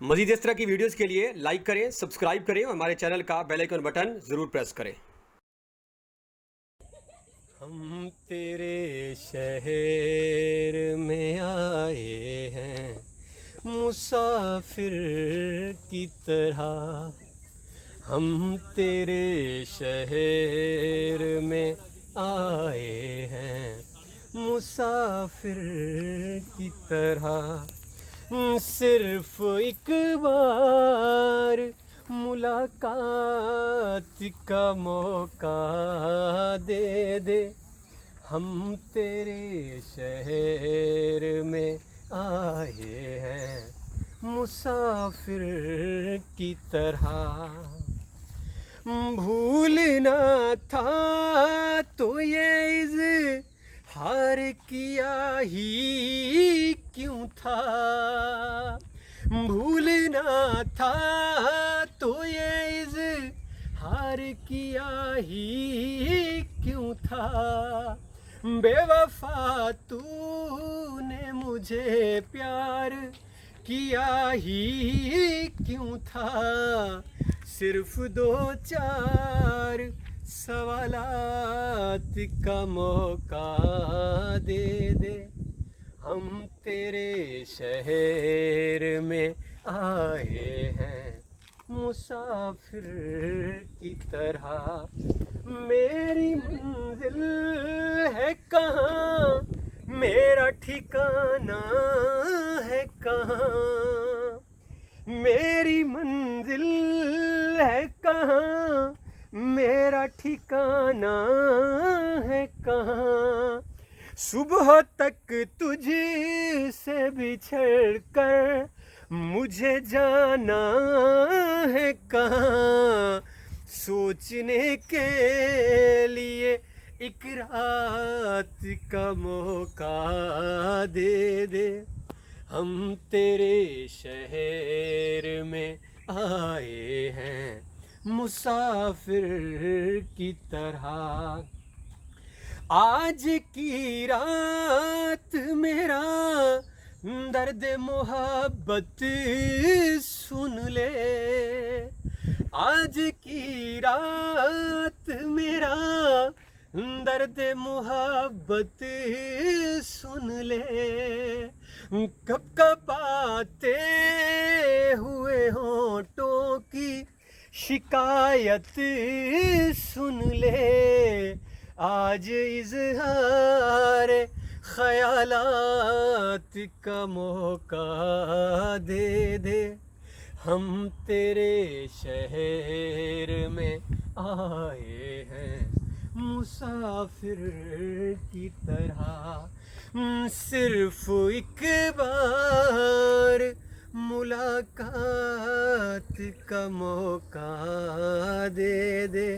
मज़ीद इस तरह की वीडियोस के लिए लाइक करें, सब्सक्राइब करें और हमारे चैनल का बेल आइकन बटन ज़रूर प्रेस करें। हम तेरे शहर में आए हैं मुसाफिर की तरह। हम तेरे शहर में आए हैं मुसाफिर की तरह। सिर्फ एक बार मुलाकात का मौका दे दे। हम तेरे शहर में आए हैं मुसाफिर की तरह। भूलना था तो ये इज़हार किया ही क्यों था। भूलना था तो ये इज़हार किया ही क्यों था। बेवफा तूने मुझे प्यार किया ही क्यों था। सिर्फ दो चार सवालात का मौका दे दे। हम तेरे शहर में आए हैं मुसाफिर की तरह। मेरी मंजिल है कहाँ, मेरा ठिकाना है कहाँ। मेरी मंजिल है कहाँ, मेरा ठिकाना है कहाँ। सुबह तक तुझसे बिछड़ कर मुझे जाना है कहाँ। सोचने के लिए एक रात का मौका दे दे। हम तेरे शहर में आए हैं मुसाफिर की तरह। आज की रात मेरा दर्द मोहब्बत सुन ले। आज की रात मेरा दर्द मोहब्बत सुन ले। कब कपाते हुए होंठों की शिकायत सुन ले। आज इज़हार ख़यालात का मौका दे दे। हम तेरे शहर में आए हैं मुसाफिर की तरह। सिर्फ एक बार मुलाकात का मौका दे दे।